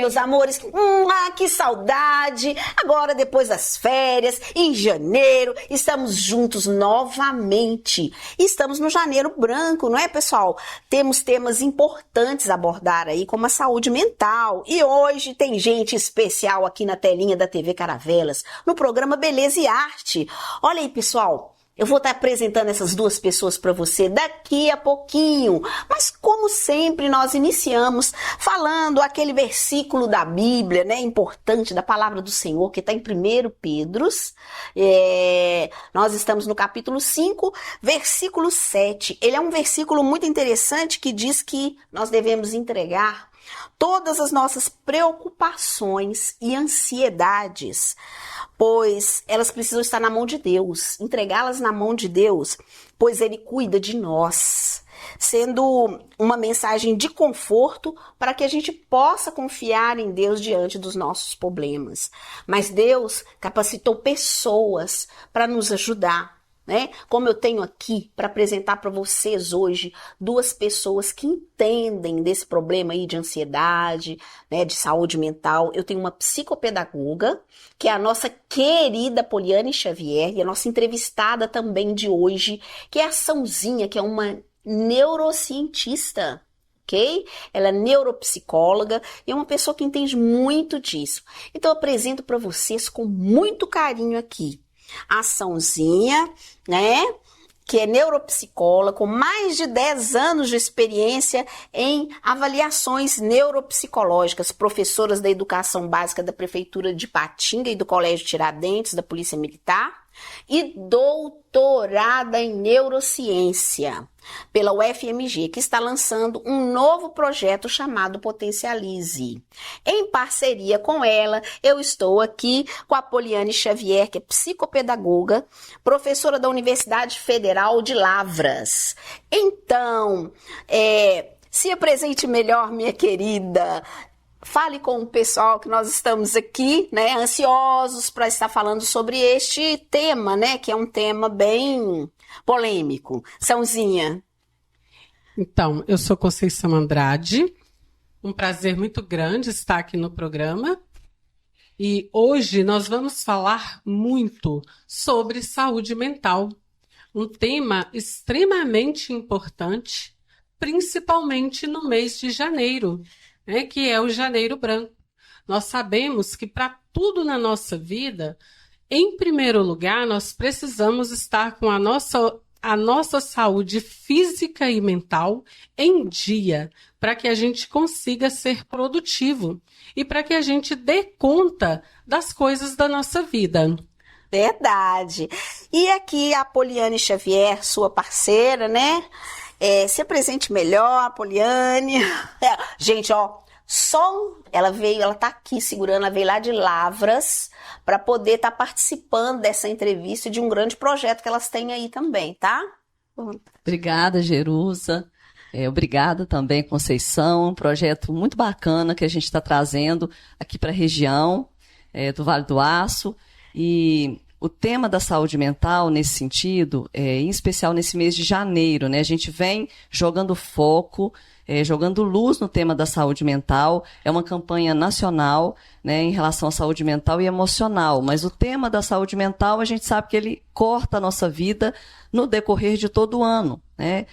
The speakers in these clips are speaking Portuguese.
meus amores? Que saudade! Agora, depois das férias, em janeiro, estamos juntos novamente. Estamos no Janeiro Branco, não é, pessoal? Temos temas importantes a abordar aí, como a saúde mental. E hoje tem gente especial aqui na telinha da TV Caravelas, no programa Beleza e Arte. Olha aí, pessoal. Eu vou estar apresentando essas duas pessoas para você daqui a pouquinho. Mas como sempre, nós iniciamos falando aquele versículo da Bíblia, né, importante, da palavra do Senhor, que está em 1 Pedro. Nós estamos no capítulo 5, versículo 7. Ele é um versículo muito interessante que diz que nós devemos entregar todas as nossas preocupações e ansiedades, pois elas precisam estar na mão de Deus, entregá-las na mão de Deus, pois Ele cuida de nós, sendo uma mensagem de conforto para que a gente possa confiar em Deus diante dos nossos problemas. Mas Deus capacitou pessoas para nos ajudar, né? Como eu tenho aqui para apresentar para vocês hoje duas pessoas que entendem desse problema aí de ansiedade, né, de saúde mental. Eu tenho uma psicopedagoga, que é a nossa querida Poliane Xavier, e a nossa entrevistada também de hoje, que é a Sãozinha, que é uma neurocientista. Ok? Ela é neuropsicóloga e é uma pessoa que entende muito disso. Então eu apresento para vocês com muito carinho aqui a Sãozinha, né, que é neuropsicóloga, com mais de 10 anos de experiência em avaliações neuropsicológicas, professoras da Educação Básica da Prefeitura de Ipatinga e do Colégio Tiradentes, da Polícia Militar, e doutorada em neurociência pela UFMG, que está lançando um novo projeto chamado Potencialize. Em parceria com ela, eu estou aqui com a Poliane Xavier, que é psicopedagoga, professora da Universidade Federal de Lavras. Então, se apresente melhor, minha querida. Fale com o pessoal que nós estamos aqui, né, ansiosos para estar falando sobre este tema, né, que é um tema bem polêmico. Sãozinha. Então, eu sou Conceição Andrade, um prazer muito grande estar aqui no programa. E hoje nós vamos falar muito sobre saúde mental, um tema extremamente importante, principalmente no mês de janeiro, né, que é o Janeiro Branco. Nós sabemos que para tudo na nossa vida, em primeiro lugar, nós precisamos estar com a nossa saúde física e mental em dia, para que a gente consiga ser produtivo e para que a gente dê conta das coisas da nossa vida. Verdade. E aqui a Poliane Xavier, sua parceira, né? Se apresente melhor, Poliane. Gente, ó, ela tá aqui segurando, ela veio lá de Lavras para poder estar participando dessa entrevista de um grande projeto que elas têm aí também, tá? Obrigada, Jerusa. Obrigada também, Conceição. Um projeto muito bacana que a gente está trazendo aqui para a região do Vale do Aço. E o tema da saúde mental, nesse sentido, em especial nesse mês de janeiro, né? A gente vem jogando foco, jogando luz no tema da saúde mental. É uma campanha nacional, né, em relação à saúde mental e emocional. Mas o tema da saúde mental, a gente sabe que ele corta a nossa vida no decorrer de todo o ano, né?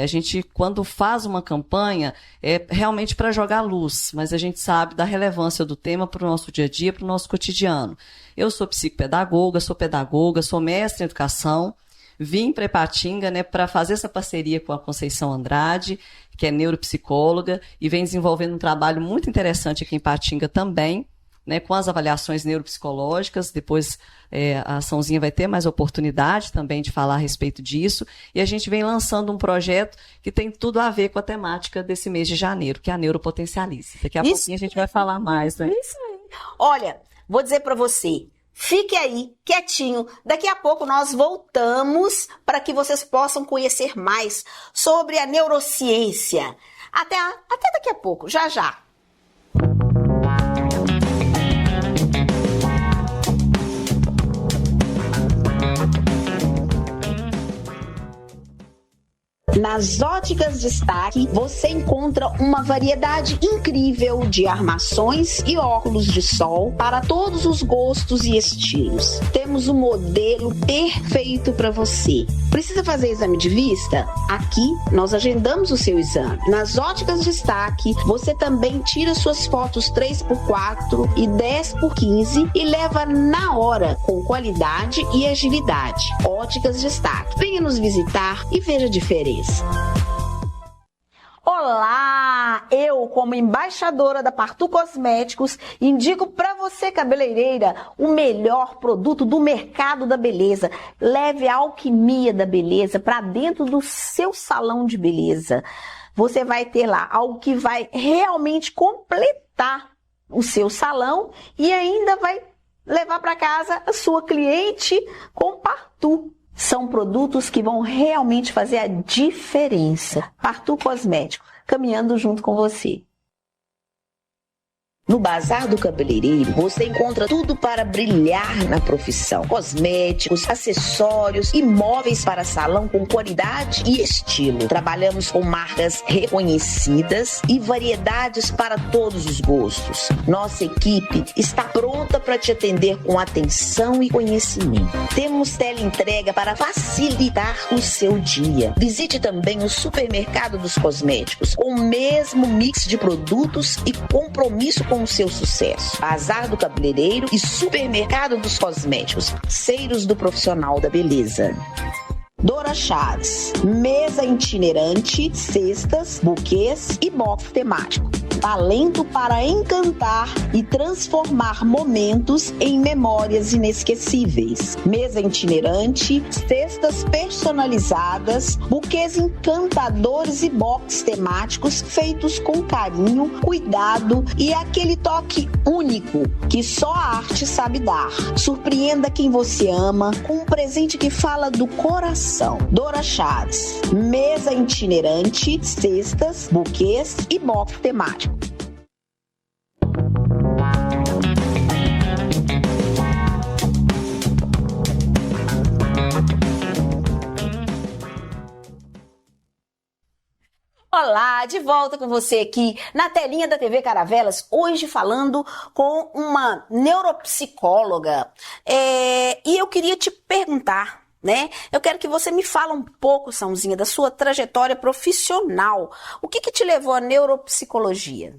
A gente, quando faz uma campanha, é realmente para jogar luz, mas a gente sabe da relevância do tema para o nosso dia a dia, para o nosso cotidiano. Eu sou psicopedagoga, sou mestre em educação, vim para Ipatinga, né, para fazer essa parceria com a Conceição Andrade, que é neuropsicóloga, e vem desenvolvendo um trabalho muito interessante aqui em Ipatinga também, né, com as avaliações neuropsicológicas. Depois a Sãozinha vai ter mais oportunidade também de falar a respeito disso. E a gente vem lançando um projeto que tem tudo a ver com a temática desse mês de janeiro, que é a Neuropotencialize. Daqui a pouquinho a gente vai falar mais, né? Isso aí. Olha, vou dizer para você, fique aí, quietinho. Daqui a pouco nós voltamos para que vocês possam conhecer mais sobre a neurociência. Até daqui a pouco, já já. Nas Óticas Destaque, você encontra uma variedade incrível de armações e óculos de sol para todos os gostos e estilos. Temos um modelo perfeito para você. Precisa fazer exame de vista? Aqui nós agendamos o seu exame. Nas Óticas Destaque, você também tira suas fotos 3x4 e 10x15 e leva na hora, com qualidade e agilidade. Óticas Destaque. Venha nos visitar e veja a diferença. Olá! Eu, como embaixadora da Partu Cosméticos, indico para você, cabeleireira, o melhor produto do mercado da beleza. Leve a alquimia da beleza para dentro do seu salão de beleza. Você vai ter lá algo que vai realmente completar o seu salão e ainda vai levar para casa a sua cliente com Partu. São produtos que vão realmente fazer a diferença. Partu Cosmético, caminhando junto com você. No Bazar do Cabeleireiro, você encontra tudo para brilhar na profissão. Cosméticos, acessórios e móveis para salão com qualidade e estilo. Trabalhamos com marcas reconhecidas e variedades para todos os gostos. Nossa equipe está pronta para te atender com atenção e conhecimento. Temos teleentrega para facilitar o seu dia. Visite também o Supermercado dos Cosméticos, com o mesmo mix de produtos e compromisso com o seu sucesso. Bazar do Cabeleireiro e Supermercado dos Cosméticos, parceiros do profissional da beleza. Dora Chaves, mesa itinerante, cestas, buquês e box temático. Talento para encantar e transformar momentos em memórias inesquecíveis. Mesa itinerante, cestas personalizadas, buquês encantadores e box temáticos feitos com carinho, cuidado e aquele toque único que só a arte sabe dar. Surpreenda quem você ama com um presente que fala do coração. Dora Chaves, mesa itinerante, cestas, buquês e box temático. Olá, de volta com você aqui na telinha da TV Caravelas, hoje falando com uma neuropsicóloga. E eu queria te perguntar, né? Eu quero que você me fale um pouco, Sãozinha, da sua trajetória profissional. O que te levou à neuropsicologia?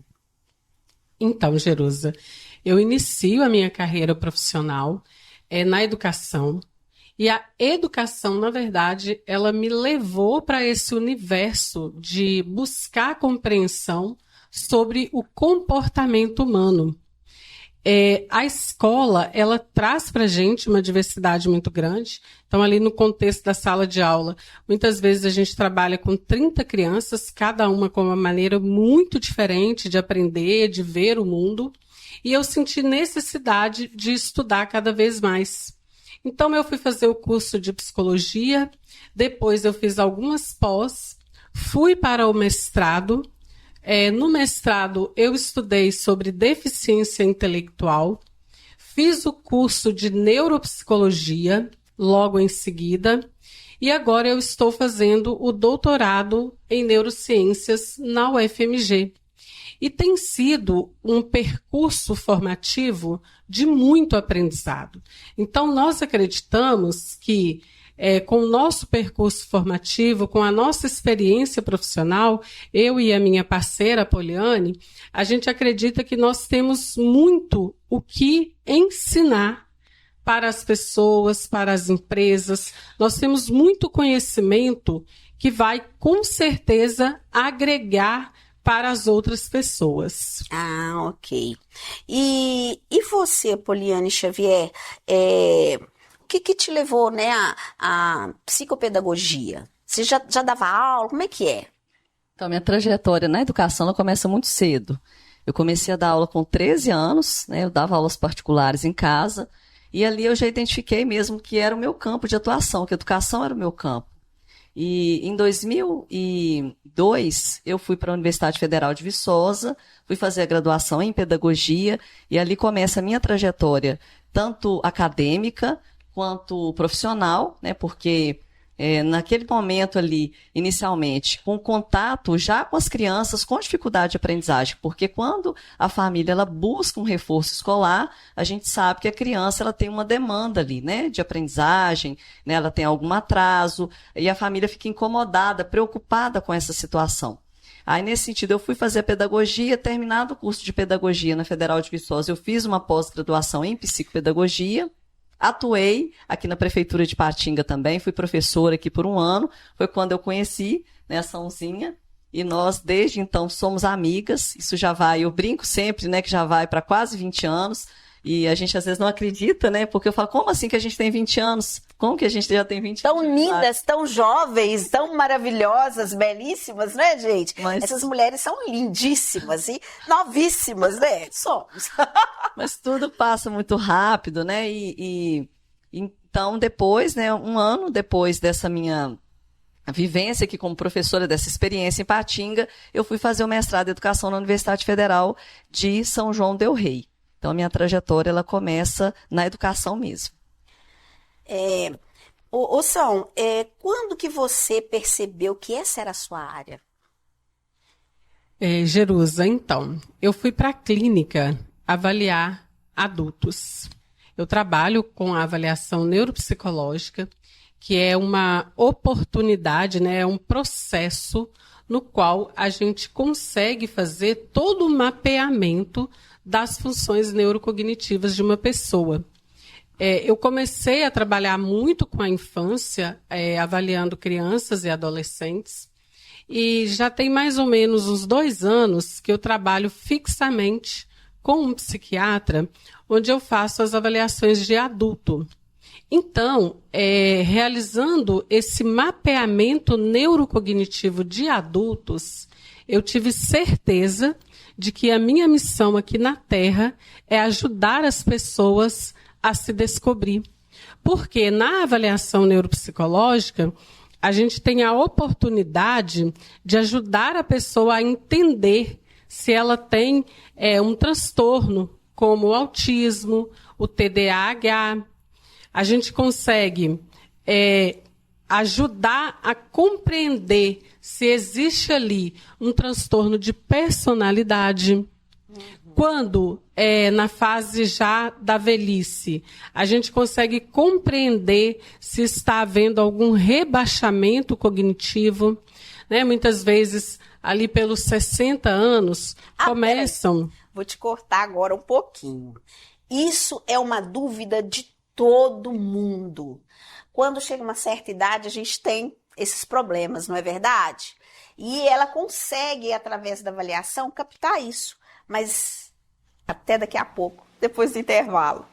Então, Jerusa, eu inicio a minha carreira profissional na educação. E a educação, na verdade, ela me levou para esse universo de buscar compreensão sobre o comportamento humano. A escola, ela traz para a gente uma diversidade muito grande. Então, ali no contexto da sala de aula, muitas vezes a gente trabalha com 30 crianças, cada uma com uma maneira muito diferente de aprender, de ver o mundo. E eu senti necessidade de estudar cada vez mais. Então, eu fui fazer o curso de psicologia, depois eu fiz algumas pós, fui para o mestrado. No mestrado, eu estudei sobre deficiência intelectual, fiz o curso de neuropsicologia logo em seguida, e agora eu estou fazendo o doutorado em neurociências na UFMG. E tem sido um percurso formativo de muito aprendizado. Então, nós acreditamos que, com o nosso percurso formativo, com a nossa experiência profissional, eu e a minha parceira, Poliane, a gente acredita que nós temos muito o que ensinar para as pessoas, para as empresas. Nós temos muito conhecimento que vai, com certeza, agregar para as outras pessoas. Ah, ok. E você, Poliane Xavier, o que te levou, né, à psicopedagogia? Você já dava aula? Como é que é? Então, minha trajetória na educação ela começa muito cedo. Eu comecei a dar aula com 13 anos, né, eu dava aulas particulares em casa, e ali eu já identifiquei mesmo que era o meu campo de atuação, que a educação era o meu campo. E em 2002, eu fui para a Universidade Federal de Viçosa, fui fazer a graduação em pedagogia, e ali começa a minha trajetória, tanto acadêmica quanto profissional, né, porque naquele momento ali, inicialmente, com contato já com as crianças com dificuldade de aprendizagem, porque quando a família ela busca um reforço escolar, a gente sabe que a criança ela tem uma demanda ali, né, de aprendizagem, né, ela tem algum atraso, e a família fica incomodada, preocupada com essa situação. Aí, nesse sentido, eu fui fazer pedagogia, terminado o curso de pedagogia na Federal de Viçosa, eu fiz uma pós-graduação em psicopedagogia, atuei aqui na Prefeitura de Ipatinga também, fui professora aqui por um ano, foi quando eu conheci, né, a Sãozinha, e nós, desde então, somos amigas, isso já vai, eu brinco sempre, né, que já vai para quase 20 anos, e a gente às vezes não acredita, né, porque eu falo, como assim que a gente tem 20 anos? Como que a gente já tem 20 anos? Tão lindas, tão jovens, tão maravilhosas, belíssimas, né, gente? Mas... essas mulheres são lindíssimas e novíssimas, né? Somos. Mas tudo passa muito rápido, né? Então, depois, né, um ano depois dessa minha vivência aqui como professora, dessa experiência em Ipatinga, eu fui fazer o mestrado em Educação na Universidade Federal de São João del Rei. Então, a minha trajetória, ela começa na educação mesmo. São, quando que você percebeu que essa era a sua área? Jerusa, então, eu fui para a clínica avaliar adultos. Eu trabalho com a avaliação neuropsicológica, que é uma oportunidade, né, é um processo no qual a gente consegue fazer todo o mapeamento das funções neurocognitivas de uma pessoa. Eu comecei a trabalhar muito com a infância, avaliando crianças e adolescentes, e já tem mais ou menos uns 2 anos que eu trabalho fixamente com um psiquiatra, onde eu faço as avaliações de adulto. Então, realizando esse mapeamento neurocognitivo de adultos, eu tive certeza de que a minha missão aqui na Terra é ajudar as pessoas a se descobrir. Porque na avaliação neuropsicológica, a gente tem a oportunidade de ajudar a pessoa a entender se ela tem um transtorno, como o autismo, o TDAH. A gente consegue ajudar a compreender se existe ali um transtorno de personalidade. Quando, na fase já da velhice, a gente consegue compreender se está havendo algum rebaixamento cognitivo, né? Muitas vezes, ali pelos 60 anos, começam... Vou te cortar agora um pouquinho. Isso é uma dúvida de todo mundo. Quando chega uma certa idade, a gente tem esses problemas, não é verdade? E ela consegue, através da avaliação, captar isso. Mas até daqui a pouco, depois do intervalo.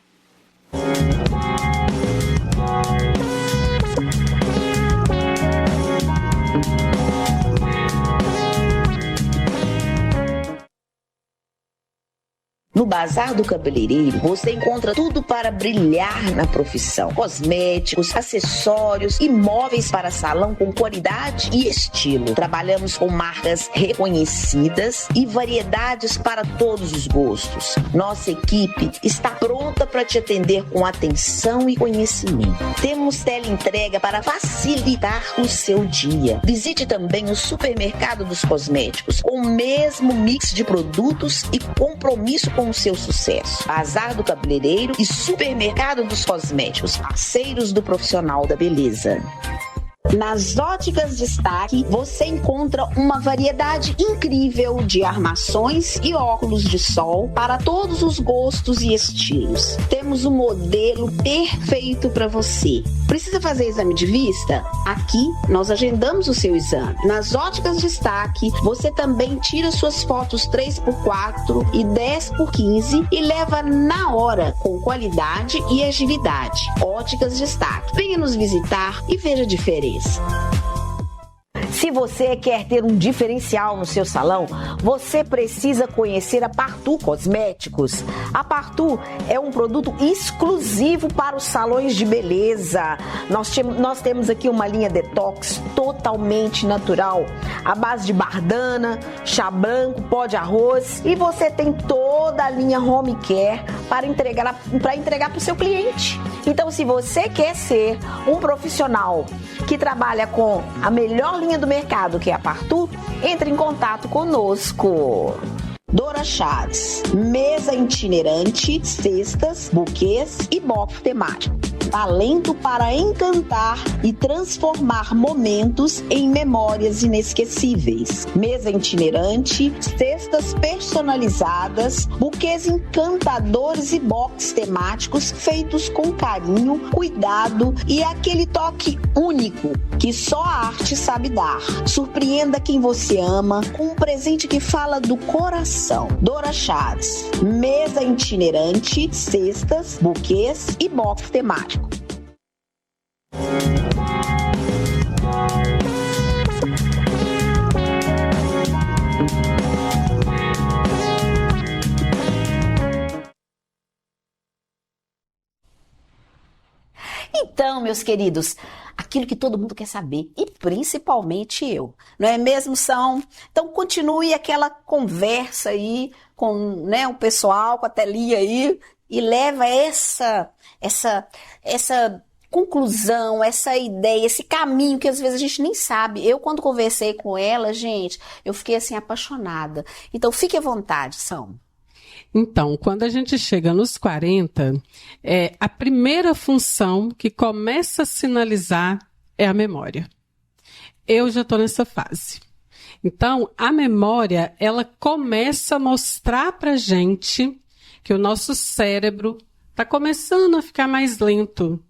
No Bazar do Cabeleireiro, você encontra tudo para brilhar na profissão. Cosméticos, acessórios e móveis para salão com qualidade e estilo. Trabalhamos com marcas reconhecidas e variedades para todos os gostos. Nossa equipe está pronta para te atender com atenção e conhecimento. Temos teleentrega para facilitar o seu dia. Visite também o Supermercado dos Cosméticos, com o mesmo mix de produtos e compromisso com o seu sucesso. Bazar do Cabeleireiro e Supermercado dos Cosméticos, parceiros do profissional da beleza. Nas Óticas Destaque, você encontra uma variedade incrível de armações e óculos de sol para todos os gostos e estilos. Temos um modelo perfeito para você. Precisa fazer exame de vista? Aqui nós agendamos o seu exame. Nas Óticas Destaque, você também tira suas fotos 3x4 e 10x15 e leva na hora, com qualidade e agilidade. Óticas Destaque. Venha nos visitar e veja a diferença. Se você quer ter um diferencial no seu salão, você precisa conhecer a Partu Cosméticos. A Partu é um produto exclusivo para os salões de beleza. Nós temos aqui uma linha detox totalmente natural, à base de bardana, chá branco, pó de arroz, e você tem toda a linha home care para entregar para o seu cliente. Então, se você quer ser um profissional que trabalha com a melhor linha do mercado, que é a Partu, entre em contato conosco. Dora Chaves, mesa itinerante, cestas, buquês e box temático. Talento para encantar e transformar momentos em memórias inesquecíveis. Mesa itinerante, cestas personalizadas, buquês encantadores e box temáticos feitos com carinho, cuidado e aquele toque único que só a arte sabe dar. Surpreenda quem você ama com um presente que fala do coração. Dora Chaves, mesa itinerante, cestas, buquês e box temático. Então, meus queridos, aquilo que todo mundo quer saber, e principalmente eu, não é mesmo, São? Então, continue aquela conversa aí com, né, o pessoal, com a telinha aí, e leva essa conclusão, essa ideia, esse caminho que às vezes a gente nem sabe. Eu, quando conversei com ela, gente, eu fiquei assim apaixonada. Então, fique à vontade, São. Então, quando a gente chega nos 40, a primeira função que começa a sinalizar é a memória. Eu já estou nessa fase. Então, a memória, ela começa a mostrar para a gente que o nosso cérebro está começando a ficar mais lento.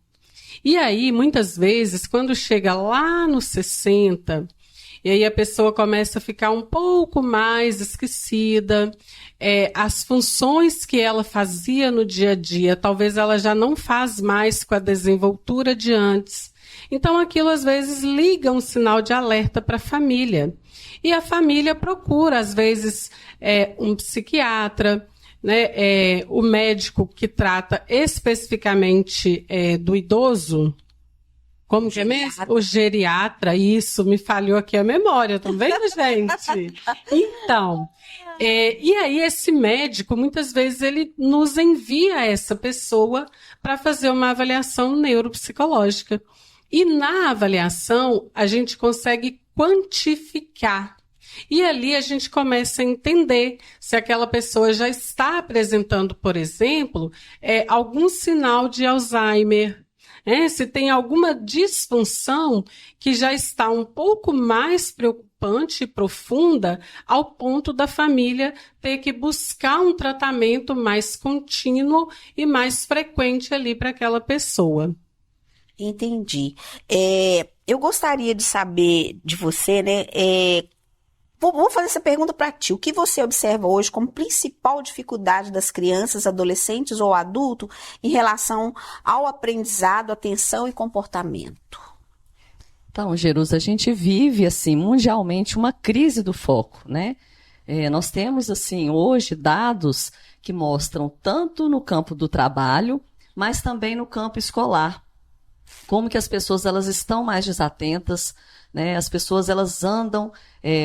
E aí, muitas vezes, quando chega lá nos 60, e aí a pessoa começa a ficar um pouco mais esquecida, as funções que ela fazia no dia a dia, talvez ela já não faz mais com a desenvoltura de antes. Então, aquilo às vezes liga um sinal de alerta para a família. E a família procura, às vezes, um psiquiatra, né, o médico que trata especificamente do idoso. Como que é mesmo? O geriatra, isso, me falhou aqui a memória, tá vendo, gente? Então, e aí esse médico, muitas vezes, ele nos envia essa pessoa para fazer uma avaliação neuropsicológica. E na avaliação, a gente consegue quantificar. E ali a gente começa a entender se aquela pessoa já está apresentando, por exemplo, algum sinal de Alzheimer, se tem alguma disfunção que já está um pouco mais preocupante e profunda, ao ponto da família ter que buscar um tratamento mais contínuo e mais frequente ali para aquela pessoa. Entendi. Eu gostaria de saber de você, né? Vou fazer essa pergunta para ti. O que você observa hoje como principal dificuldade das crianças, adolescentes ou adultos em relação ao aprendizado, atenção e comportamento? Então, Jerusa, a gente vive, assim, mundialmente uma crise do foco, né? Nós temos, assim, hoje dados que mostram tanto no campo do trabalho, mas também no campo escolar, como que as pessoas elas estão mais desatentas, né? As pessoas elas andam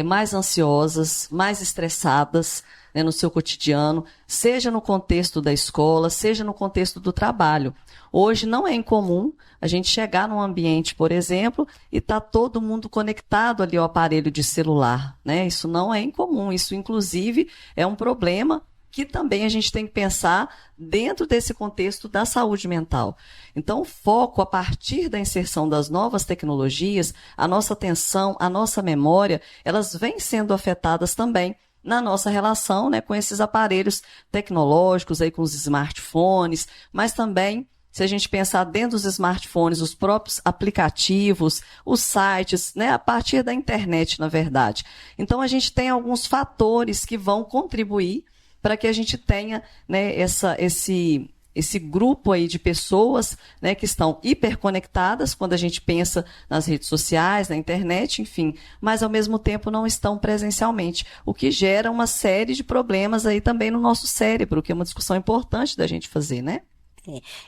mais ansiosas, mais estressadas, né, no seu cotidiano, seja no contexto da escola, seja no contexto do trabalho. Hoje não é incomum a gente chegar num ambiente, por exemplo, e tá todo mundo conectado ali ao aparelho de celular, né? Isso não é incomum, isso inclusive é um problema que também a gente tem que pensar dentro desse contexto da saúde mental. Então, o foco, a partir da inserção das novas tecnologias, a nossa atenção, a nossa memória, elas vêm sendo afetadas também na nossa relação, né, com esses aparelhos tecnológicos, aí, com os smartphones, mas também, se a gente pensar dentro dos smartphones, os próprios aplicativos, os sites, né, a partir da internet, na verdade. Então, a gente tem alguns fatores que vão contribuir para que a gente tenha, né, esse grupo aí de pessoas, né, que estão hiperconectadas quando a gente pensa nas redes sociais, na internet, enfim, mas ao mesmo tempo não estão presencialmente, o que gera uma série de problemas aí também no nosso cérebro, que é uma discussão importante da gente fazer, né?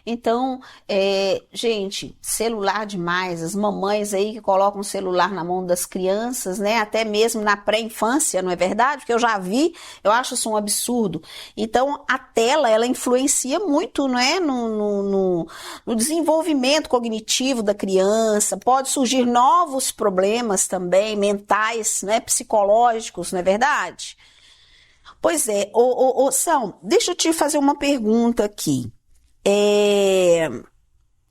Então, gente, celular demais, as mamães aí que colocam o celular na mão das crianças, né, até mesmo na pré-infância, não é verdade? Porque eu já vi, eu acho isso um absurdo. Então, a tela, ela influencia muito, não é, no desenvolvimento cognitivo da criança, pode surgir novos problemas também, mentais, né, psicológicos, não é verdade? Pois é, São, deixa eu te fazer uma pergunta aqui.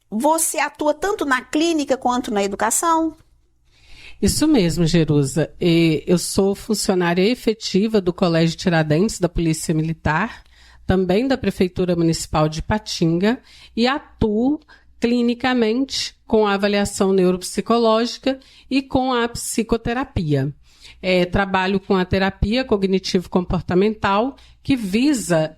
Você atua tanto na clínica quanto na educação? Isso mesmo, Jerusa. Eu sou funcionária efetiva do Colégio Tiradentes da Polícia Militar, também da Prefeitura Municipal de Ipatinga, e atuo clinicamente com a avaliação neuropsicológica e com a psicoterapia. Trabalho com a terapia cognitivo-comportamental, que visa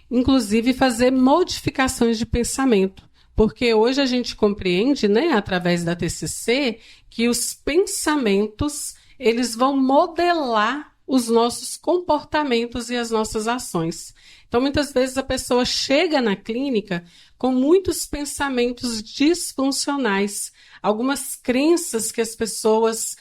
inclusive fazer modificações de pensamento, porque hoje a gente compreende, né, através da TCC, que os pensamentos, eles vão modelar os nossos comportamentos e as nossas ações. Então, muitas vezes a pessoa chega na clínica com muitos pensamentos disfuncionais, algumas crenças que as pessoas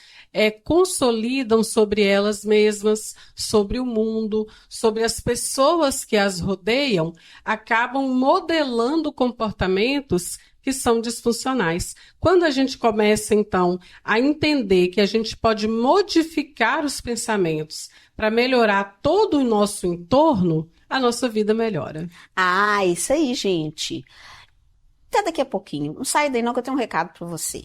consolidam sobre elas mesmas, sobre o mundo, sobre as pessoas que as rodeiam, acabam modelando comportamentos que são disfuncionais. Quando a gente começa, então, a entender que a gente pode modificar os pensamentos para melhorar todo o nosso entorno, a nossa vida melhora. Ah, isso aí, gente. Até daqui a pouquinho. Não sai daí não, que eu tenho um recado para você.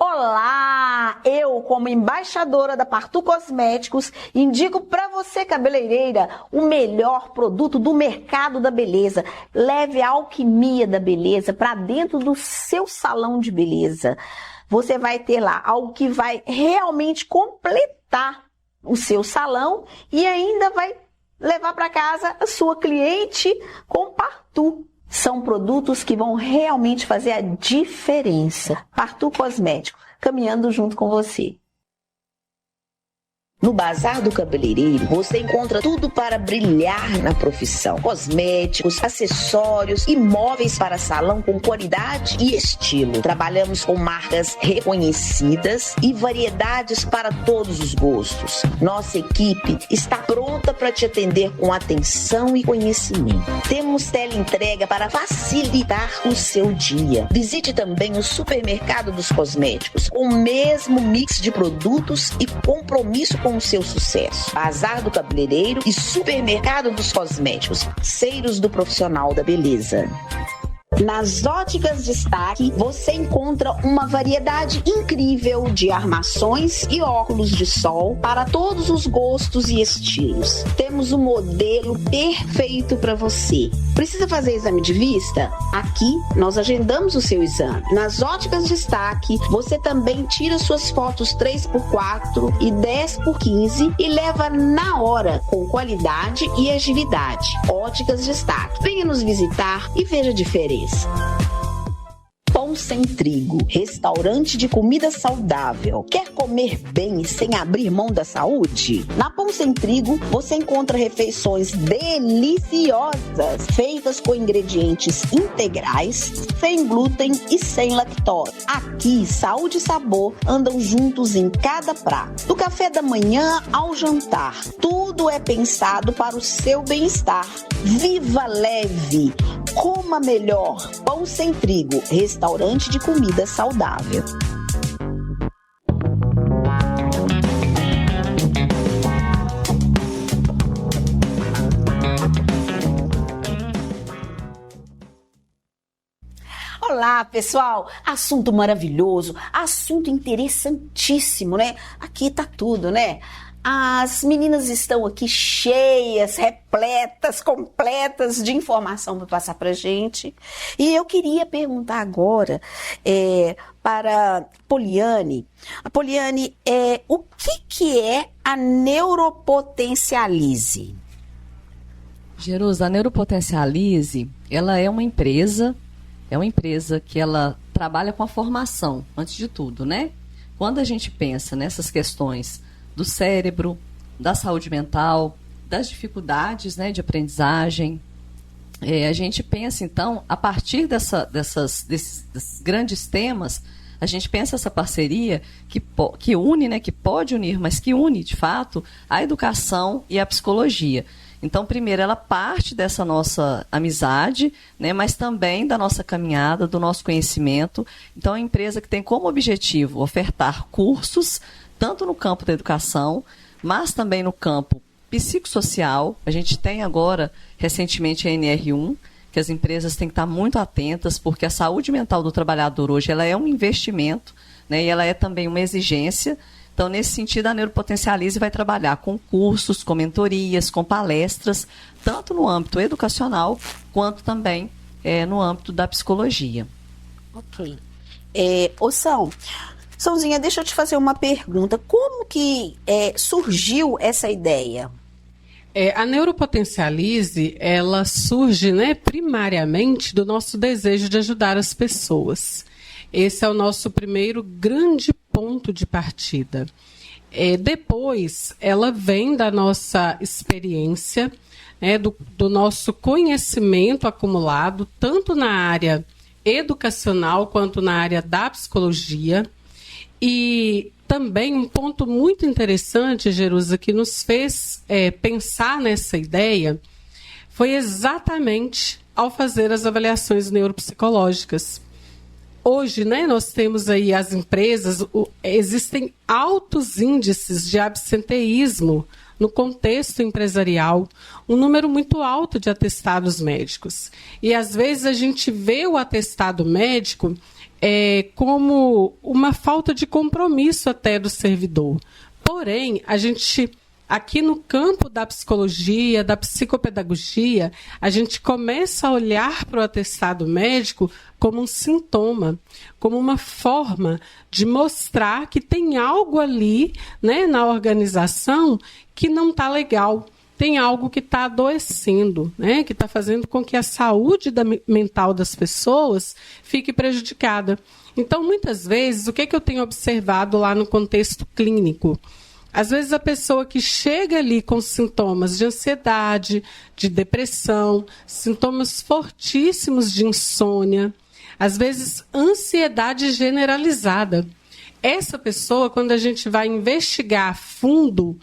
Olá! Eu, como embaixadora da Partu Cosméticos, indico para você, cabeleireira, o melhor produto do mercado da beleza. Leve a alquimia da beleza para dentro do seu salão de beleza. Você vai ter lá algo que vai realmente completar o seu salão e ainda vai levar para casa a sua cliente com Partu. São produtos que vão realmente fazer a diferença. Partu Cosmético, caminhando junto com você. No Bazar do Cabeleireiro, você encontra tudo para brilhar na profissão. Cosméticos, acessórios e móveis para salão com qualidade e estilo. Trabalhamos com marcas reconhecidas e variedades para todos os gostos. Nossa equipe está pronta para te atender com atenção e conhecimento. Temos teleentrega para facilitar o seu dia. Visite também o Supermercado dos Cosméticos, com o mesmo mix de produtos e compromisso com o seu sucesso. Bazar do Cabeleireiro e Supermercado dos Cosméticos, parceiros do profissional da beleza. Nas Óticas Destaque, você encontra uma variedade incrível de armações e óculos de sol para todos os gostos e estilos. Temos o modelo perfeito para você. Precisa fazer exame de vista? Aqui nós agendamos o seu exame. Nas Óticas Destaque, você também tira suas fotos 3x4 e 10x15 e leva na hora, com qualidade e agilidade. Óticas Destaque. Venha nos visitar e veja a diferença. Pão Sem Trigo, restaurante de comida saudável. Quer comer bem sem abrir mão da saúde? Na Pão Sem Trigo, você encontra refeições deliciosas, feitas com ingredientes integrais, sem glúten e sem lactose. Aqui, saúde e sabor andam juntos em cada prato. Do café da manhã ao jantar, tudo é pensado para o seu bem-estar. Viva leve! Coma melhor. Pão Sem Trigo, restaurante de comida saudável. Olá, pessoal! Assunto maravilhoso, assunto interessantíssimo, né? Aqui tá tudo, né? As meninas estão aqui cheias, repletas, completas de informação para passar para a gente. E eu queria perguntar agora para Poliane. A Poliane, o que é a Neuropotencialize? Jerusa, a Neuropotencialize, ela é uma empresa que ela trabalha com a formação, antes de tudo, né? Quando a gente pensa nessas questões do cérebro, da saúde mental, das dificuldades, né, de aprendizagem, a gente pensa, então, a partir desses grandes temas, a gente pensa essa parceria que une, né, que pode unir, mas que une, de fato, a educação e a psicologia. Então, primeiro, ela parte dessa nossa amizade, né, mas também da nossa caminhada, do nosso conhecimento. Então, é uma empresa que tem como objetivo ofertar cursos, tanto no campo da educação, mas também no campo psicossocial. A gente tem agora, recentemente, a NR1, que as empresas têm que estar muito atentas, porque a saúde mental do trabalhador hoje ela é um investimento, né, e ela é também uma exigência. Então, nesse sentido, a Neuropotencialize vai trabalhar com cursos, com mentorias, com palestras, tanto no âmbito educacional, quanto também no âmbito da psicologia. Ok. Sãozinha, deixa eu te fazer uma pergunta. Como que surgiu essa ideia? A Neuropotencialize, ela surge, né, primariamente do nosso desejo de ajudar as pessoas. Esse é o nosso primeiro grande ponto de partida. Depois, ela vem da nossa experiência, do nosso conhecimento acumulado, tanto na área educacional quanto na área da psicologia. E também um ponto muito interessante, Jerusa, que nos fez pensar nessa ideia, foi exatamente ao fazer as avaliações neuropsicológicas. Hoje, né, nós temos aí as empresas, existem altos índices de absenteísmo no contexto empresarial, um número muito alto de atestados médicos. E às vezes a gente vê o atestado médico como uma falta de compromisso até do servidor. Porém, a gente, aqui no campo da psicologia, da psicopedagogia, a gente começa a olhar para o atestado médico como um sintoma, como uma forma de mostrar que tem algo ali, né, na organização que não está legal. Tem algo que está adoecendo, né, que está fazendo com que a saúde mental das pessoas fique prejudicada. Então, muitas vezes, o que eu tenho observado lá no contexto clínico? Às vezes a pessoa que chega ali com sintomas de ansiedade, de depressão, sintomas fortíssimos de insônia, às vezes ansiedade generalizada. Essa pessoa, quando a gente vai investigar a fundo,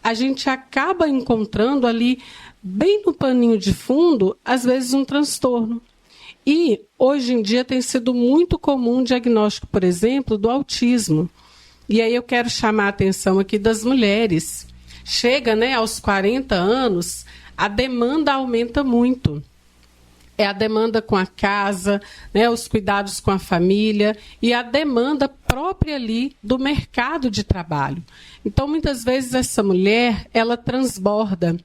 a gente acaba encontrando ali, bem no paninho de fundo, às vezes um transtorno. E hoje em dia tem sido muito comum o diagnóstico, por exemplo, do autismo. E aí eu quero chamar a atenção aqui das mulheres. Chega, né, aos 40 anos, a demanda aumenta muito. É a demanda com a casa, né, os cuidados com a família e a demanda própria ali do mercado de trabalho. Então, muitas vezes, essa mulher, ela transborda,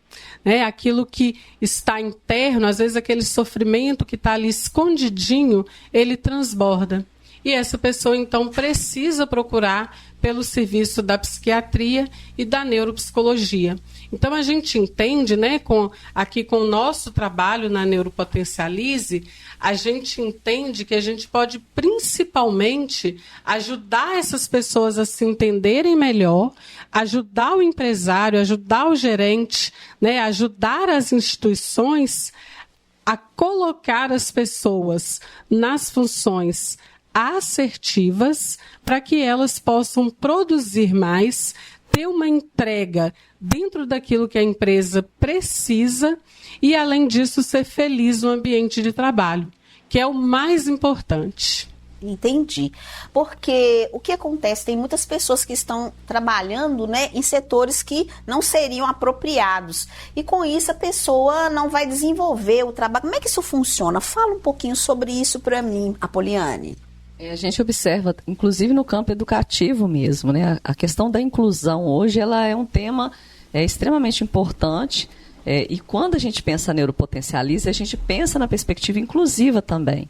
né, aquilo que está interno, às vezes aquele sofrimento que está ali escondidinho, ele transborda. E essa pessoa, então, precisa procurar pelo serviço da psiquiatria e da neuropsicologia. Então, a gente entende, né, aqui com o nosso trabalho na Neuropotencialize, a gente entende que a gente pode principalmente ajudar essas pessoas a se entenderem melhor, ajudar o empresário, ajudar o gerente, né, ajudar as instituições a colocar as pessoas nas funções assertivas para que elas possam produzir mais, ter uma entrega dentro daquilo que a empresa precisa e, além disso, ser feliz no ambiente de trabalho, que é o mais importante. Entendi. Porque o que acontece? Tem muitas pessoas que estão trabalhando, né, em setores que não seriam apropriados. E com isso a pessoa não vai desenvolver o trabalho. Como é que isso funciona? Fala um pouquinho sobre isso para mim, Apoliane. A gente observa, inclusive no campo educativo mesmo, né? A questão da inclusão hoje ela é um tema extremamente importante. E quando a gente pensa neuropotencialize, a gente pensa na perspectiva inclusiva também.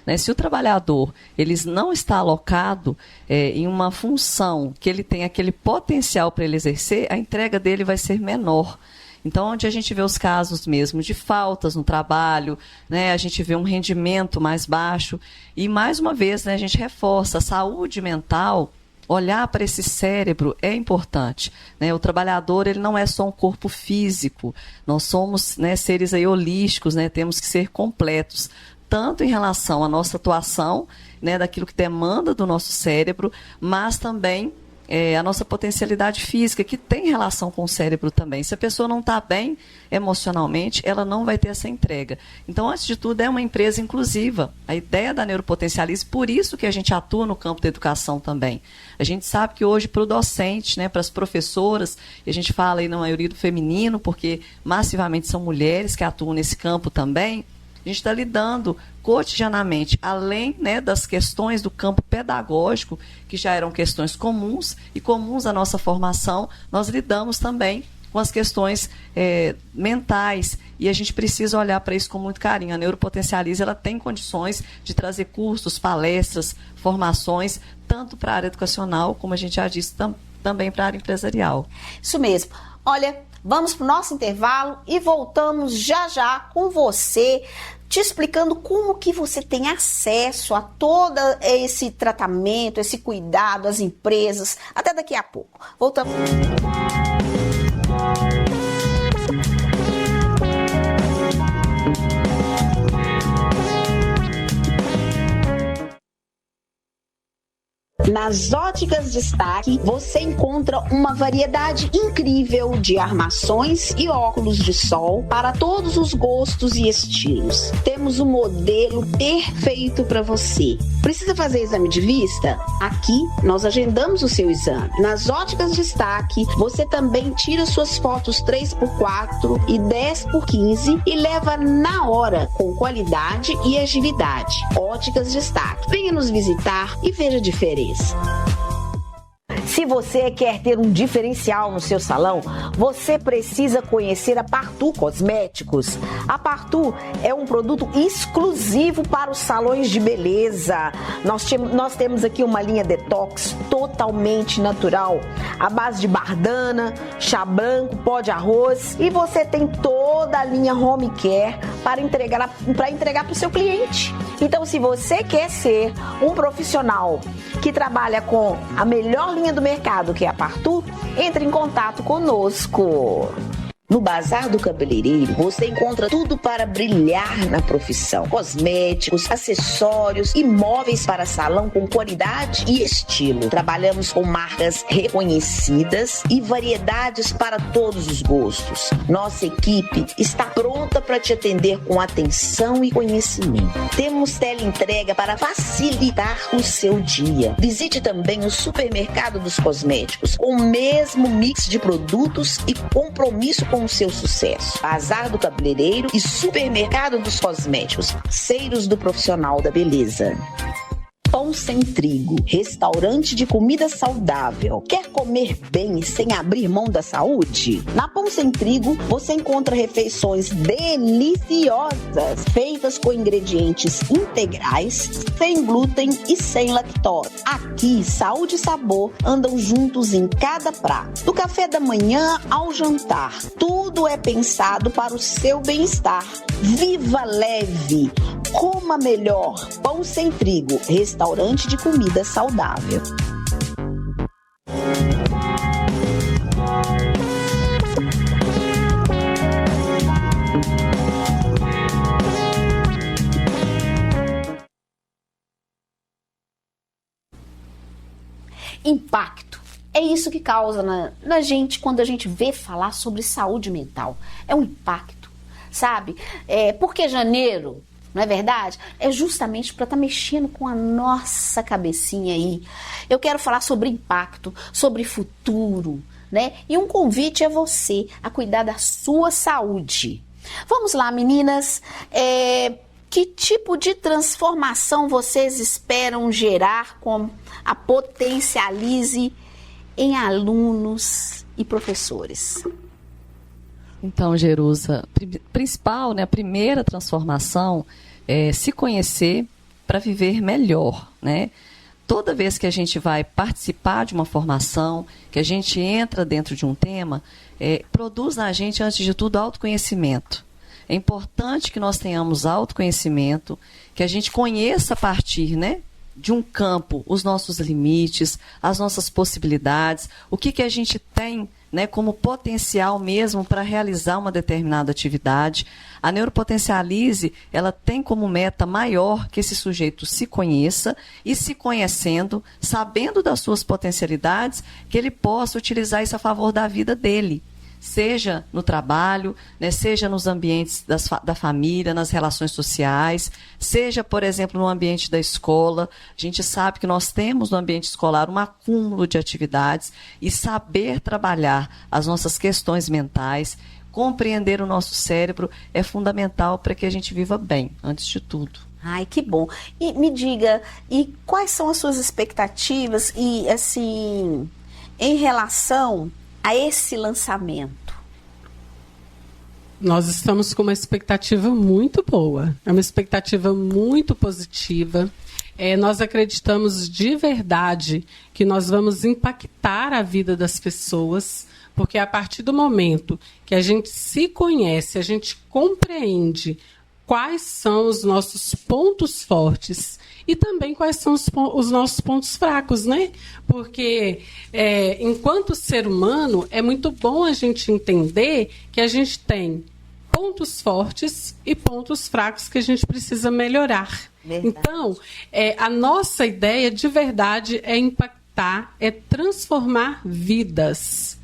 Né? Se o trabalhador ele não está alocado em uma função que ele tem aquele potencial para ele exercer, a entrega dele vai ser menor. Então, onde a gente vê os casos mesmo de faltas no trabalho, né, a gente vê um rendimento mais baixo. E, mais uma vez, né, a gente reforça a saúde mental. Olhar para esse cérebro é importante. Né? O trabalhador ele não é só um corpo físico. Nós somos, né, seres aí holísticos, né? Temos que ser completos, tanto em relação à nossa atuação, né, daquilo que demanda do nosso cérebro, mas também a nossa potencialidade física, que tem relação com o cérebro também. Se a pessoa não está bem emocionalmente, ela não vai ter essa entrega. Então, antes de tudo, é uma empresa inclusiva. A ideia da Neuropotencialize, por isso que a gente atua no campo da educação também. A gente sabe que hoje, para o docente, né, para as professoras, e a gente fala aí na maioria do feminino, porque massivamente são mulheres que atuam nesse campo também, a gente está lidando cotidianamente, além, né, das questões do campo pedagógico, que já eram questões comuns e comuns à nossa formação, nós lidamos também com as questões mentais, e a gente precisa olhar para isso com muito carinho. A Neuropotencialize ela tem condições de trazer cursos, palestras, formações, tanto para a área educacional, como a gente já disse, também para a área empresarial. Isso mesmo. Olha, vamos para o nosso intervalo e voltamos já já com você, te explicando como que você tem acesso a todo esse tratamento, esse cuidado, as empresas. Até daqui a pouco. Voltamos. Nas Óticas Destaque, você encontra uma variedade incrível de armações e óculos de sol para todos os gostos e estilos. Temos um modelo perfeito para você. Precisa fazer exame de vista? Aqui nós agendamos o seu exame. Nas Óticas Destaque, você também tira suas fotos 3x4 e 10x15 e leva na hora, com qualidade e agilidade. Óticas Destaque. Venha nos visitar e veja a diferença. Se você quer ter um diferencial no seu salão, você precisa conhecer a Partu Cosméticos. A Partu é um produto exclusivo para os salões de beleza. Nós temos aqui uma linha detox totalmente natural, à base de bardana, chá branco, pó de arroz, e você tem toda a linha home care para entregar para o seu cliente. Então, se você quer ser um profissional que trabalha com a melhor linha do mercado, que é a Partu, entre em contato conosco. No Bazar do Cabeleireiro, você encontra tudo para brilhar na profissão. Cosméticos, acessórios e móveis para salão com qualidade e estilo. Trabalhamos com marcas reconhecidas e variedades para todos os gostos. Nossa equipe está pronta para te atender com atenção e conhecimento. Temos teleentrega para facilitar o seu dia. Visite também o Supermercado dos Cosméticos, com o mesmo mix de produtos e compromisso com o seu sucesso. Bazar do Cabeleireiro e Supermercado dos Cosméticos, parceiros do profissional da beleza. Pão Sem Trigo, restaurante de comida saudável. Quer comer bem sem abrir mão da saúde? Na Pão Sem Trigo, você encontra refeições deliciosas, feitas com ingredientes integrais, sem glúten e sem lactose. Aqui, saúde e sabor andam juntos em cada prato. Do café da manhã ao jantar, tudo é pensado para o seu bem-estar. Viva leve! Coma melhor. Pão Sem Trigo, restaurante de comida saudável. Impacto. É isso que causa na gente quando a gente vê falar sobre saúde mental. É um impacto, sabe? Porque janeiro, não é verdade? É justamente para estar mexendo com a nossa cabecinha aí. Eu quero falar sobre impacto, sobre futuro, né? E um convite a você a cuidar da sua saúde. Vamos lá, meninas. Que tipo de transformação vocês esperam gerar com a Potencialize em alunos e professores? Então, Jerusa, principal, né, a primeira transformação é se conhecer para viver melhor, né? Toda vez que a gente vai participar de uma formação, que a gente entra dentro de um tema, produz na gente, antes de tudo, autoconhecimento. É importante que nós tenhamos autoconhecimento, que a gente conheça a partir, né, de um campo os nossos limites, as nossas possibilidades, o que a gente tem, né, como potencial mesmo para realizar uma determinada atividade. A Neuropotencialize, ela tem como meta maior que esse sujeito se conheça e, se conhecendo, sabendo das suas potencialidades, que ele possa utilizar isso a favor da vida dele. Seja no trabalho, né, seja nos ambientes da família, nas relações sociais, seja, por exemplo, no ambiente da escola. A gente sabe que nós temos no ambiente escolar um acúmulo de atividades e saber trabalhar as nossas questões mentais, compreender o nosso cérebro é fundamental para que a gente viva bem, antes de tudo. Ai, que bom. E me diga, e quais são as suas expectativas e, assim, em relação a esse lançamento? Nós estamos com uma expectativa muito boa, é uma expectativa muito positiva. Nós acreditamos de verdade que nós vamos impactar a vida das pessoas, porque a partir do momento que a gente se conhece, a gente compreende quais são os nossos pontos fortes e também quais são os nossos pontos fracos, né? Porque, enquanto ser humano, é muito bom a gente entender que a gente tem pontos fortes e pontos fracos que a gente precisa melhorar. Verdade. Então, a nossa ideia de verdade é impactar, é transformar vidas.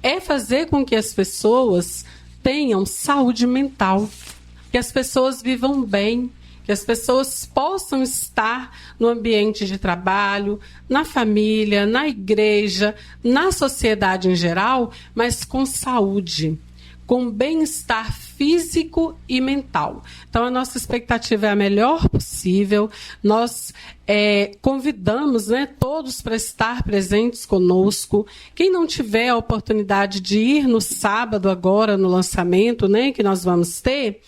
É fazer com que as pessoas tenham saúde mental, que as pessoas vivam bem, que as pessoas possam estar no ambiente de trabalho, na família, na igreja, na sociedade em geral, mas com saúde, com bem-estar físico e mental. Então, a nossa expectativa é a melhor possível. Nós convidamos, né, todos para estar presentes conosco. Quem não tiver a oportunidade de ir no sábado agora, no lançamento, né, que nós vamos ter,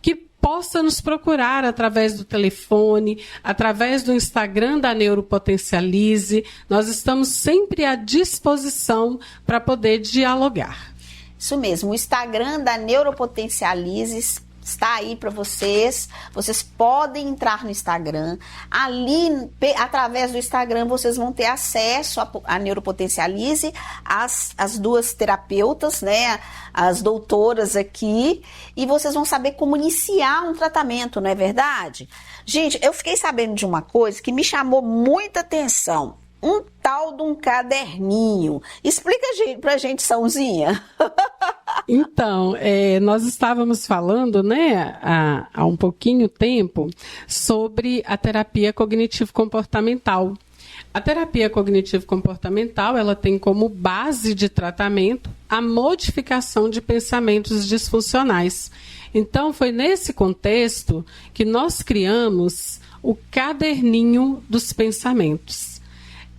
que possa nos procurar através do telefone, através do Instagram da Neuropotencialize. Nós estamos sempre à disposição para poder dialogar. Isso mesmo, o Instagram da Neuropotencialize está aí para vocês. Vocês podem entrar no Instagram. Ali, através do Instagram, vocês vão ter acesso à Neuropotencialize, as duas terapeutas, né, as doutoras aqui, e vocês vão saber como iniciar um tratamento, não é verdade? Gente, eu fiquei sabendo de uma coisa que me chamou muita atenção. Um tal de um caderninho. Explica pra gente, Sãozinha. Então, nós estávamos falando, né, há um pouquinho tempo, sobre a terapia cognitivo-comportamental. A terapia cognitivo-comportamental, ela tem como base de tratamento a modificação de pensamentos disfuncionais. Então, foi nesse contexto que nós criamos o caderninho dos pensamentos.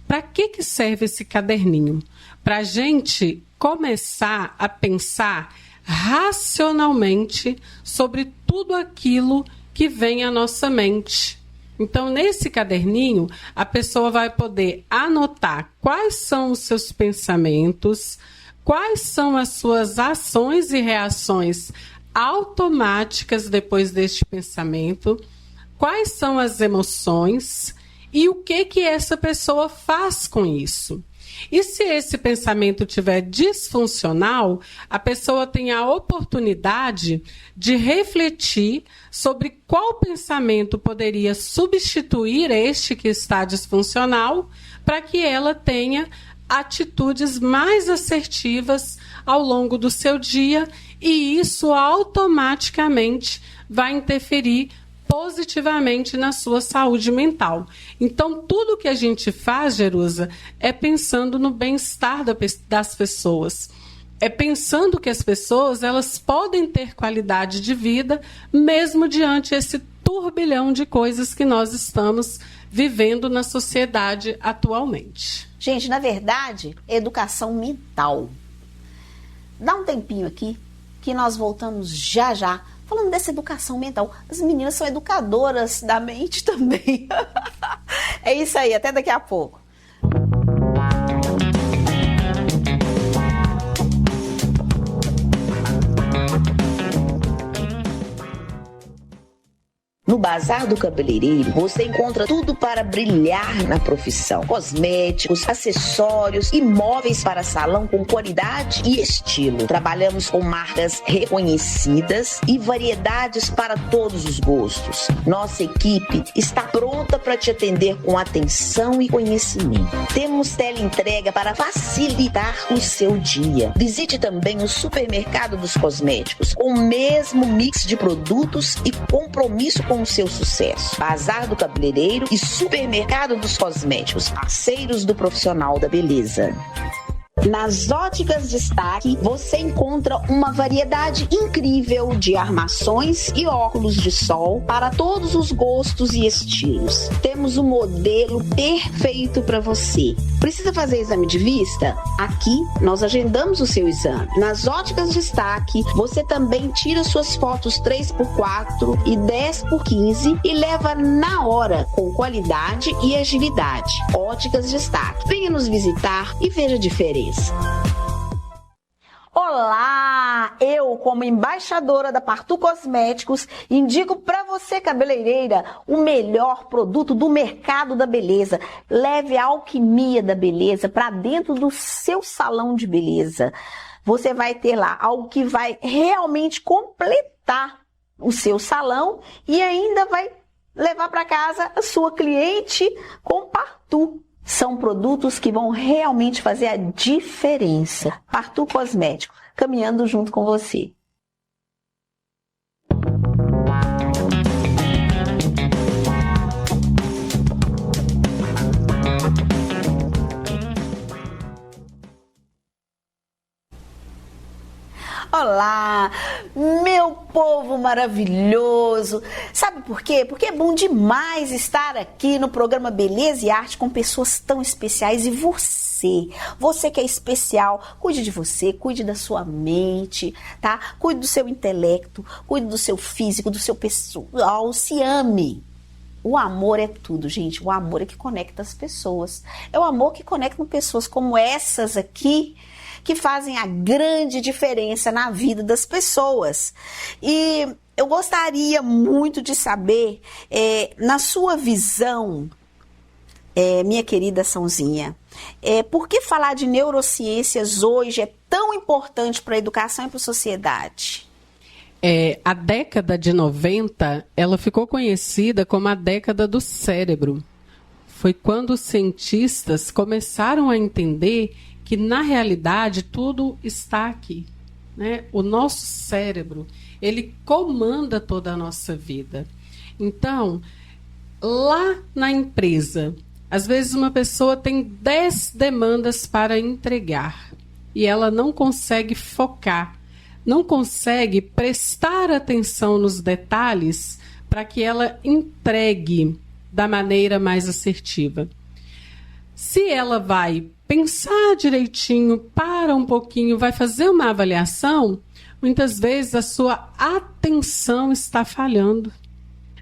Para que serve esse caderninho? Para a gente começar a pensar racionalmente sobre tudo aquilo que vem à nossa mente. Então, nesse caderninho, a pessoa vai poder anotar quais são os seus pensamentos, quais são as suas ações e reações automáticas depois deste pensamento, quais são as emoções e o que essa pessoa faz com isso. E se esse pensamento estiver disfuncional, a pessoa tem a oportunidade de refletir sobre qual pensamento poderia substituir este que está disfuncional para que ela tenha atitudes mais assertivas ao longo do seu dia, e isso automaticamente vai interferir positivamente na sua saúde mental. Então, tudo que a gente faz, Jerusa, é pensando no bem-estar das pessoas. É pensando que as pessoas elas podem ter qualidade de vida mesmo diante turbilhão de coisas que nós estamos vivendo na sociedade atualmente. Gente, na verdade, é educação mental. Dá um tempinho aqui que nós voltamos já já. Falando dessa educação mental, as meninas são educadoras da mente também. É isso aí, até daqui a pouco. No Bazar do Cabeleireiro, você encontra tudo para brilhar na profissão. Cosméticos, acessórios e móveis para salão com qualidade e estilo. Trabalhamos com marcas reconhecidas e variedades para todos os gostos. Nossa equipe está pronta para te atender com atenção e conhecimento. Temos teleentrega para facilitar o seu dia. Visite também o Supermercado dos Cosméticos, com o mesmo mix de produtos e compromisso com o seu sucesso. Bazar do Cabeleireiro e Supermercado dos Cosméticos, parceiros do profissional da beleza. Nas Óticas Destaque, você encontra uma variedade incrível de armações e óculos de sol para todos os gostos e estilos. Temos um modelo perfeito para você. Precisa fazer exame de vista? Aqui nós agendamos o seu exame. Nas Óticas Destaque, você também tira suas fotos 3x4 e 10x15 e leva na hora, com qualidade e agilidade. Óticas Destaque. Venha nos visitar e veja a diferença. Olá! Eu, como embaixadora da Partu Cosméticos, indico para você, cabeleireira, o melhor produto do mercado da beleza. Leve a alquimia da beleza para dentro do seu salão de beleza. Você vai ter lá algo que vai realmente completar o seu salão e ainda vai levar para casa a sua cliente com Partu. São produtos que vão realmente fazer a diferença. Partu Cosmético, caminhando junto com você. Olá, meu povo maravilhoso! Sabe por quê? Porque é bom demais estar aqui no programa Beleza e Arte com pessoas tão especiais. E você que é especial, cuide de você, cuide da sua mente, tá? Cuide do seu intelecto, cuide do seu físico, do seu pessoal, se ame. O amor é tudo, gente. O amor é que conecta as pessoas. É o amor que conecta pessoas como essas aqui, que fazem a grande diferença na vida das pessoas. E eu gostaria muito de saber, na sua visão, minha querida Sãozinha, por que falar de neurociências hoje é tão importante para a educação e para a sociedade? A década de 90, ela ficou conhecida como a década do cérebro. Foi quando os cientistas começaram a entender que, na realidade, tudo está aqui, né? O nosso cérebro, ele comanda toda a nossa vida. Então, lá na empresa, às vezes uma pessoa tem 10 demandas para entregar e ela não consegue focar, não consegue prestar atenção nos detalhes para que ela entregue da maneira mais assertiva. Se ela vai pensar direitinho, para um pouquinho, vai fazer uma avaliação, muitas vezes a sua atenção está falhando.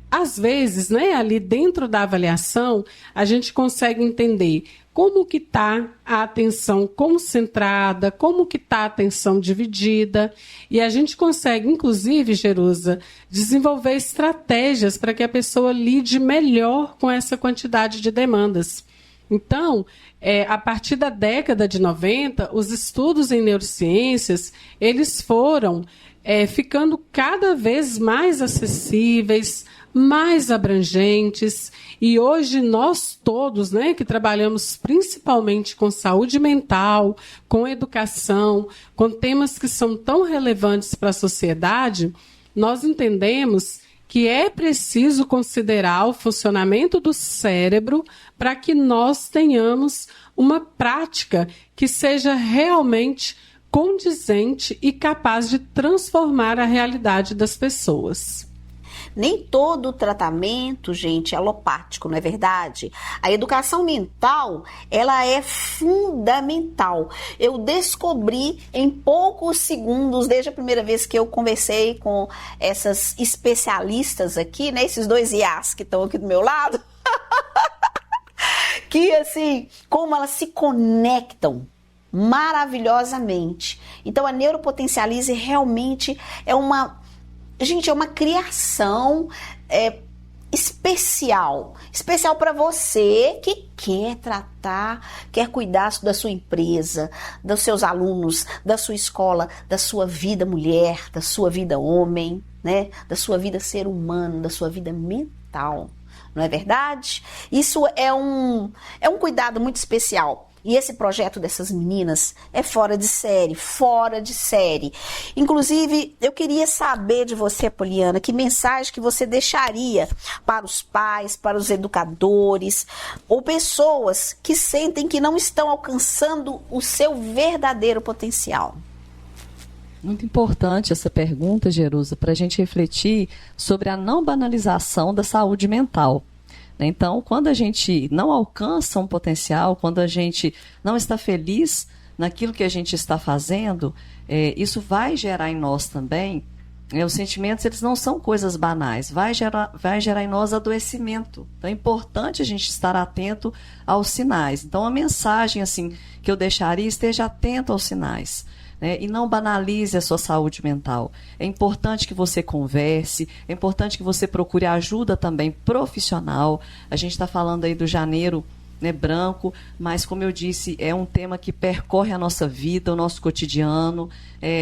Às vezes, né, ali dentro da avaliação, a gente consegue entender como que está a atenção concentrada, como que está a atenção dividida, e a gente consegue, inclusive, Jerusa, desenvolver estratégias para que a pessoa lide melhor com essa quantidade de demandas. Então, a partir da década de 90, os estudos em neurociências, eles foram ficando cada vez mais acessíveis, mais abrangentes, e hoje nós todos, né, que trabalhamos principalmente com saúde mental, com educação, com temas que são tão relevantes para a sociedade, nós entendemos que é preciso considerar o funcionamento do cérebro para que nós tenhamos uma prática que seja realmente condizente e capaz de transformar a realidade das pessoas. Nem todo tratamento, gente, é alopático, não é verdade? A educação mental, ela é fundamental. Eu descobri em poucos segundos, desde a primeira vez que eu conversei com essas especialistas aqui, né? Esses dois IAs que estão aqui do meu lado, que assim, como elas se conectam maravilhosamente. Então a Neuropotencialize realmente é uma criação especial para você que quer tratar, quer cuidar da sua empresa, dos seus alunos, da sua escola, da sua vida mulher, da sua vida homem, né? Da sua vida ser humano, da sua vida mental. Não é verdade? Isso é um cuidado muito especial. E esse projeto dessas meninas é fora de série, fora de série. Inclusive, eu queria saber de você, Poliana, que mensagem que você deixaria para os pais, para os educadores, ou pessoas que sentem que não estão alcançando o seu verdadeiro potencial. Muito importante essa pergunta, Jerusa, para a gente refletir sobre a não banalização da saúde mental. Então, quando a gente não alcança um potencial, quando a gente não está feliz naquilo que a gente está fazendo, isso vai gerar em nós também, os sentimentos, eles não são coisas banais, vai gerar em nós adoecimento. Então, é importante a gente estar atento aos sinais. Então, a mensagem assim que eu deixaria, esteja atento aos sinais. E não banalize a sua saúde mental. É importante que você converse, é importante que você procure ajuda também profissional. A gente está falando aí do Janeiro, né, Branco, mas como eu disse, é um tema que percorre a nossa vida, o nosso cotidiano,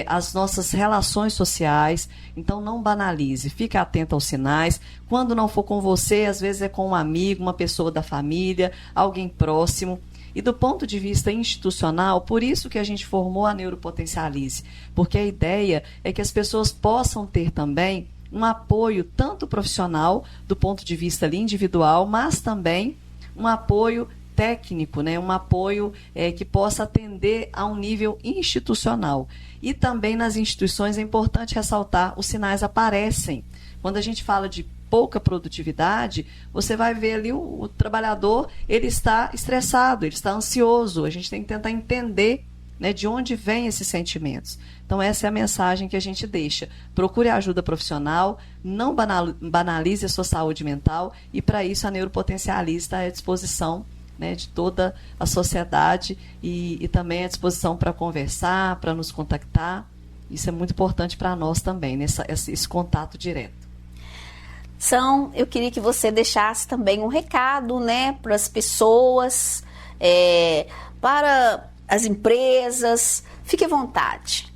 as nossas relações sociais. Então não banalize, fique atento aos sinais. Quando não for com você, às vezes é com um amigo, uma pessoa da família, alguém próximo. E do ponto de vista institucional, por isso que a gente formou a Neuropotencialize, porque a ideia é que as pessoas possam ter também um apoio tanto profissional, do ponto de vista ali individual, mas também um apoio técnico, né? Um apoio que possa atender a um nível institucional. E também nas instituições é importante ressaltar, os sinais aparecem. Quando a gente fala de pouca produtividade, você vai ver ali o trabalhador, ele está estressado, ele está ansioso. A gente tem que tentar entender, né, de onde vêm esses sentimentos. Então, essa é a mensagem que a gente deixa. Procure ajuda profissional, não banalize a sua saúde mental, e para isso a Neuropotencialize está à disposição, né, de toda a sociedade e também à disposição para conversar, para nos contactar. Isso é muito importante para nós também, né, esse contato direto. Eu queria que você deixasse também um recado, né, para as pessoas, para as empresas. Fique à vontade.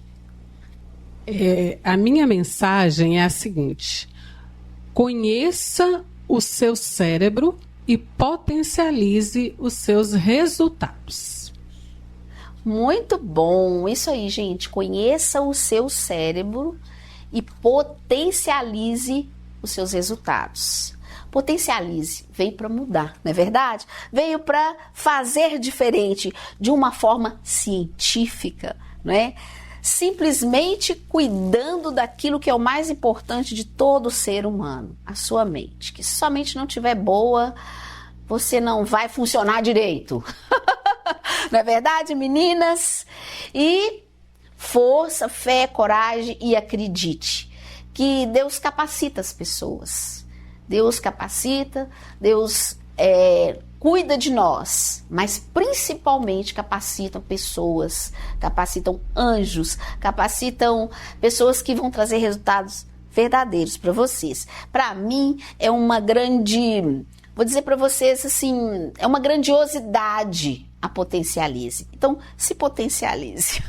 A minha mensagem é a seguinte: conheça o seu cérebro e potencialize os seus resultados. Muito bom. Isso aí, gente. Conheça o seu cérebro e potencialize os seus resultados. Potencialize, veio para mudar, não é verdade? Veio para fazer diferente, de uma forma científica, não é? Simplesmente cuidando daquilo que é o mais importante de todo ser humano, a sua mente. Que se sua mente não estiver boa, você não vai funcionar direito. Não é verdade, meninas? E força, fé, coragem e acredite que Deus capacita as pessoas. Deus capacita, Deus cuida de nós, mas principalmente capacitam pessoas, capacitam anjos, capacitam pessoas que vão trazer resultados verdadeiros para vocês. Para mim, é uma grande, vou dizer para vocês assim, é uma grandiosidade a Potencialize. Então, se potencialize.